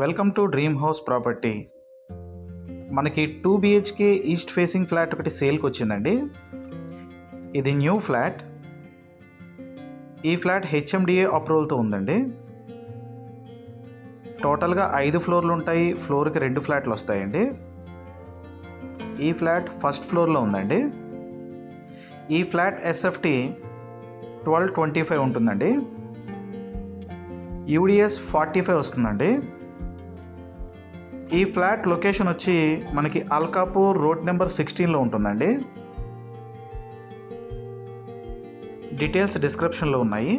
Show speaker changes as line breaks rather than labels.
Welcome to dream house property. మనకి 2 BHK east facing flat ఒకటి సేల్కి వచ్చిందండి. ఇది న్యూ ఫ్లాట్. ఈ ఫ్లాట్ HMDA అప్రూవల్తో ఉందండి. టోటల్గా 5 ఫ్లోర్లు ఉంటాయి. ఫ్లోర్కి 2 ఫ్లాట్లు వస్తాయండి. ఈ ఫ్లాట్ ఫస్ట్ ఫ్లోర్లో ఉందండి. ఈ ఫ్లాట్ SFT 1225 ఉంటుందండి. UDS 45 వస్తుందండి. ఈ ఫ్లాట్ లొకేషన్ వచ్చి మనకి అల్కాపూర్ రోడ్ నెంబర్ 16లో ఉంటుందండి. డీటెయిల్స్ డిస్క్రిప్షన్లో ఉన్నాయి.